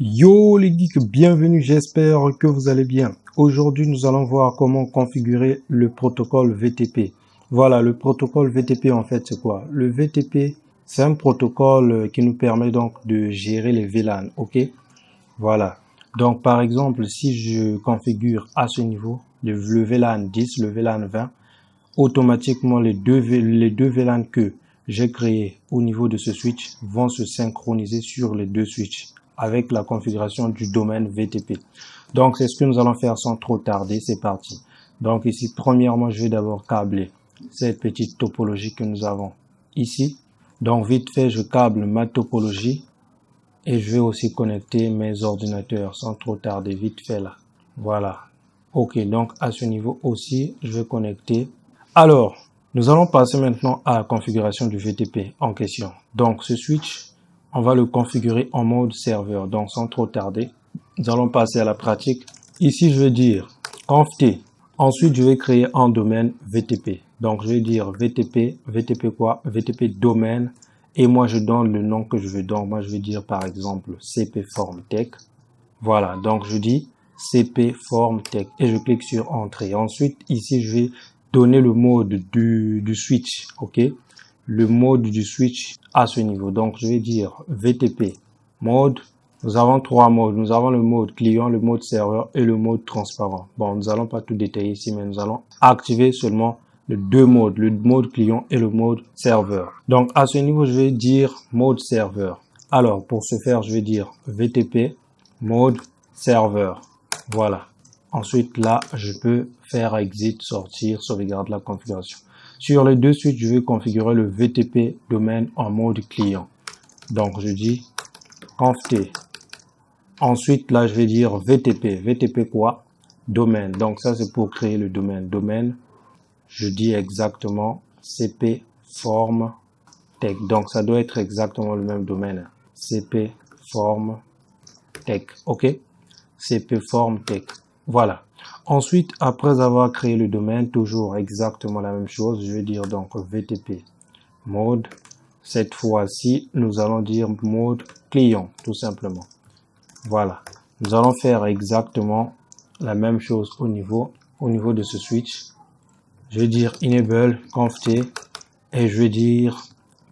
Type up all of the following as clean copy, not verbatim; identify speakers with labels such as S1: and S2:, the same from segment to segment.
S1: Yo les geeks, bienvenue, j'espère que vous allez bien. Aujourd'hui, nous allons voir comment configurer le protocole VTP. Voilà, le protocole VTP en fait, c'est quoi? Le VTP, c'est un protocole qui nous permet donc de gérer les VLAN, ok? Voilà. Donc par exemple, si je configure à ce niveau le VLAN 10, le VLAN 20, automatiquement les deux VLAN que j'ai créés au niveau de ce switch vont se synchroniser sur les deux switches avec la configuration du domaine VTP. Donc c'est ce que nous allons faire sans trop tarder, c'est parti. Donc ici, premièrement, je vais d'abord câbler cette petite topologie que nous avons ici. Donc vite fait, je câble ma topologie et je vais aussi connecter mes ordinateurs sans trop tarder, vite fait là. Voilà. Ok, donc à ce niveau aussi, je vais connecter. Alors, nous allons passer maintenant à la configuration du VTP en question. Donc ce switch, on va le configurer en mode serveur. Donc sans trop tarder, nous allons passer à la pratique. Ici, je vais dire conft. Ensuite, je vais créer un domaine VTP. Donc je vais dire VTP, VTP quoi? VTP domaine. Et moi, je donne le nom que je veux. Donc moi, je vais dire par exemple cpFormTech. Voilà, donc je dis cpFormTech et je clique sur entrée. Ensuite, ici, je vais donner le mode du switch, ok? Le mode du switch à ce niveau. Donc, je vais dire VTP mode. Nous avons trois modes. Nous avons le mode client, le mode serveur et le mode transparent. Bon, nous allons pas tout détailler ici, mais nous allons activer seulement les deux modes, le mode client et le mode serveur. Donc, à ce niveau, je vais dire mode serveur. Alors, pour ce faire, je vais dire VTP mode serveur. Voilà. Ensuite, là, je peux faire exit, sortir, sauvegarde la configuration. Sur les deux suites, je vais configurer le VTP domaine en mode client. Donc, je dis conft. Ensuite, là, je vais dire VTP. VTP quoi? Domaine. Donc, ça, c'est pour créer le domaine. Domaine, je dis exactement cpFormTech. Donc, ça doit être exactement le même domaine. cpFormTech. OK? cpFormTech. Voilà. Ensuite, après avoir créé le domaine, toujours exactement la même chose, je vais dire donc VTP mode. Cette fois-ci, nous allons dire mode client, tout simplement. Voilà. Nous allons faire exactement la même chose au niveau de ce switch. Je vais dire enable conft et je vais dire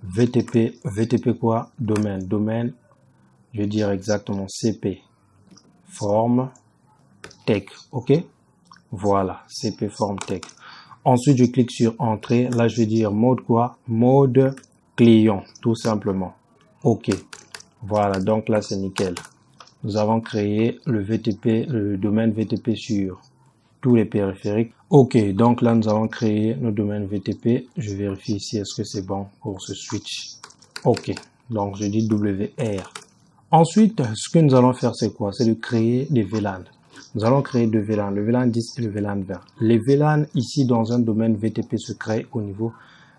S1: VTP quoi? Domaine. Domaine, je vais dire exactement cpFormTech. OK? Voilà, cpFormTech. Ensuite, je clique sur entrée. Là, je vais dire mode quoi? Mode client, tout simplement. OK. Voilà, donc là, c'est nickel. Nous avons créé le VTP, le domaine VTP sur tous les périphériques. OK, donc là, nous avons créé nos domaines VTP. Je vérifie ici, est-ce que c'est bon pour ce switch? OK, donc je dis WR. Ensuite, ce que nous allons faire, c'est quoi? C'est de créer des VLAN. Nous allons créer deux VLAN, le VLAN 10 et le VLAN 20. Les VLAN ici dans un domaine VTP se créent au niveau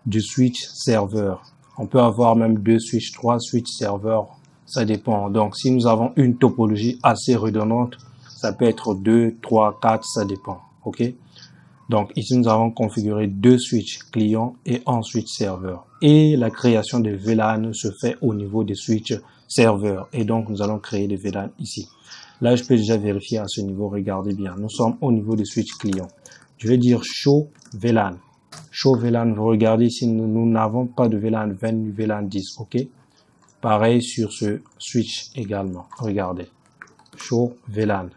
S1: du switch serveur. On peut avoir même deux switches, trois switches serveurs, ça dépend. Donc si nous avons une topologie assez redondante, ça peut être 2, 3, 4, ça dépend. OK? Donc ici nous avons configuré deux switches client et un switch serveur. Et la création des VLAN se fait au niveau des switches serveurs. Et donc nous allons créer des VLAN ici. Là, je peux déjà vérifier à ce niveau. Regardez bien. Nous sommes au niveau des switch client. Je vais dire show VLAN. Show VLAN. Vous regardez ici, nous n'avons pas de VLAN 20 ni VLAN 10. OK? Pareil sur ce switch également. Regardez. Show VLAN.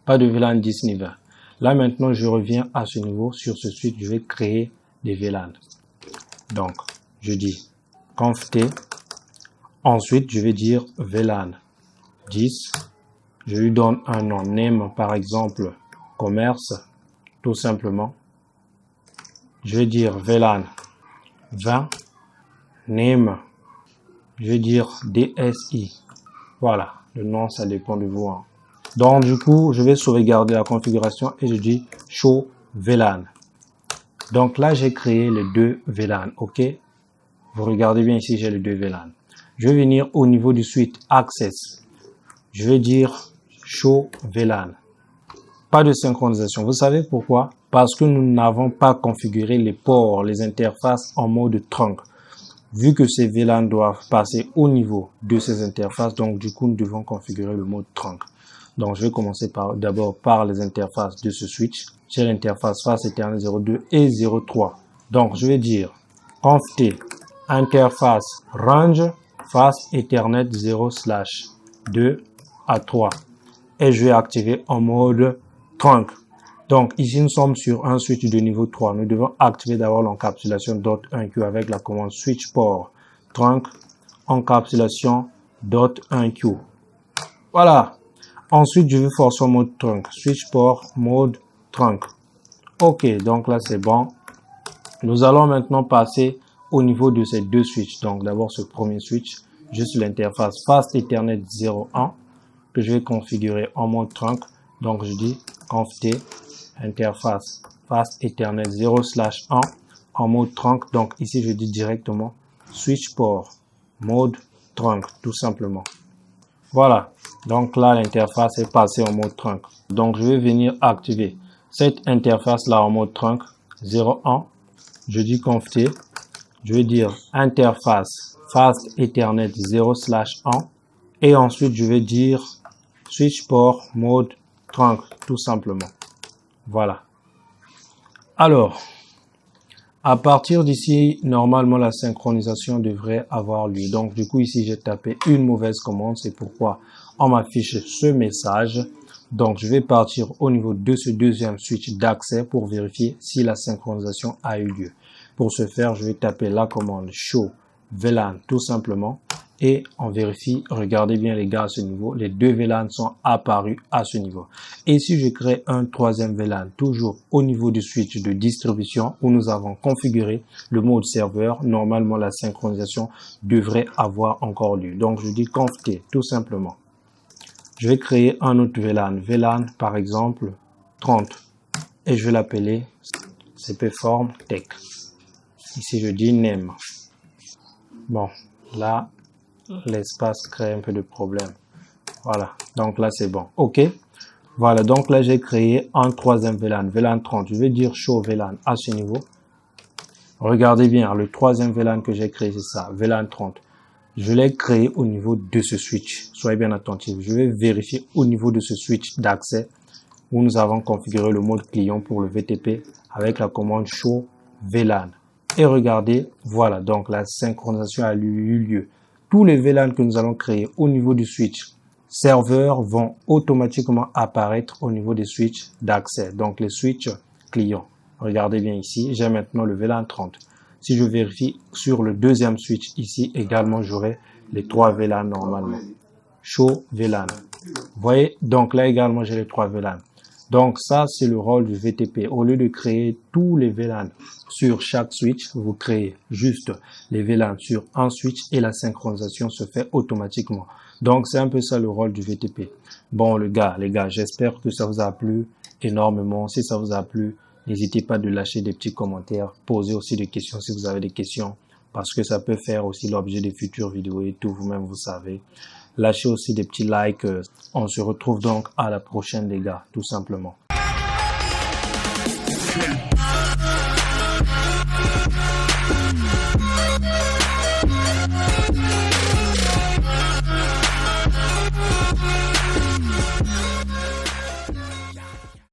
S1: Pas de VLAN 10 ni 20. Là, maintenant, je reviens à ce niveau. Sur ce switch, je vais créer des VLAN. Donc, je dis conft. Ensuite, je vais dire VLAN 10. Je lui donne un nom, name par exemple, commerce, tout simplement. Je vais dire VLAN 20, name, je vais dire DSI. Voilà, le nom ça dépend de vous. Donc du coup, je vais sauvegarder la configuration et je dis show VLAN. Donc là, j'ai créé les deux VLAN, ok? Vous regardez bien ici, j'ai les deux VLAN. Je vais venir au niveau du suite Access. Je vais dire show VLAN. Pas de synchronisation. Vous savez pourquoi? Parce que nous n'avons pas configuré les ports, les interfaces en mode trunk. vu que ces VLAN doivent passer au niveau de ces interfaces, donc du coup, nous devons configurer le mode trunk. Donc, je vais commencer d'abord par les interfaces de ce switch. J'ai l'interface face Ethernet 02 et 03. Donc, je vais dire conft interface range face Ethernet 0/2 à 3. Et je vais activer en mode trunk. Donc, ici, nous sommes sur un switch de niveau 3. Nous devons activer d'abord l'encapsulation .1Q avec la commande switch port trunk encapsulation .1Q. Voilà. Ensuite, je vais forcer en mode trunk. Switch port mode trunk. OK, donc là, c'est bon. Nous allons maintenant passer au niveau de ces deux switches. Donc, d'abord, ce premier switch, juste l'interface Fast Ethernet 01 que je vais configurer en mode trunk. Donc, je dis conft interface Fast Ethernet 0/1 en mode trunk. Donc, ici, je dis directement switch port mode trunk, tout simplement. Voilà. Donc là, l'interface est passée en mode trunk. Donc, je vais venir activer cette interface-là en mode trunk 01. Je dis conft. Je vais dire interface Fast Ethernet 0/1. Et ensuite, je vais dire switch port mode trunk, tout simplement. Voilà. Alors, à partir d'ici, normalement, la synchronisation devrait avoir lieu. Donc, du coup, ici, j'ai tapé une mauvaise commande. C'est pourquoi on m'affiche ce message. Donc, je vais partir au niveau de ce deuxième switch d'accès pour vérifier si la synchronisation a eu lieu. Pour ce faire, je vais taper la commande show VLAN tout simplement. Et on vérifie, regardez bien les gars à ce niveau, les deux VLAN sont apparus à ce niveau. Et si je crée un troisième VLAN, toujours au niveau du switch de distribution où nous avons configuré le mode serveur, normalement la synchronisation devrait avoir encore lieu. Donc je dis conft tout simplement. Je vais créer un autre VLAN, VLAN par exemple 30 et je vais l'appeler cpform tech. Ici je dis name. Bon, là l'espace crée un peu de problème. Voilà, donc là c'est bon. OK. Voilà, donc là j'ai créé un troisième VLAN, VLAN 30. Je vais dire show VLAN à ce niveau. Regardez bien, le troisième VLAN que j'ai créé, c'est ça, VLAN 30. Je l'ai créé au niveau de ce switch. Soyez bien attentifs. Je vais vérifier au niveau de ce switch d'accès où nous avons configuré le mode client pour le VTP avec la commande show VLAN. Et regardez, voilà, donc la synchronisation a eu lieu. Tous les VLAN que nous allons créer au niveau du switch serveur vont automatiquement apparaître au niveau des switches d'accès. Donc les switches clients. Regardez bien ici, j'ai maintenant le VLAN 30. Si je vérifie sur le deuxième switch ici également, j'aurai les trois VLAN normalement. Show VLAN. Vous voyez, donc là également j'ai les trois VLAN. Donc ça c'est le rôle du VTP. Au lieu de créer tous les VLAN sur chaque switch, vous créez juste les VLAN sur un switch et la synchronisation se fait automatiquement. Donc c'est un peu ça le rôle du VTP. Bon les gars, j'espère que ça vous a plu énormément. Si ça vous a plu, n'hésitez pas de lâcher des petits commentaires, posez aussi des questions si vous avez des questions, parce que ça peut faire aussi l'objet de futures vidéos et tout, vous-même vous savez. Lâchez aussi des petits likes. On se retrouve donc à la prochaine les gars, tout simplement.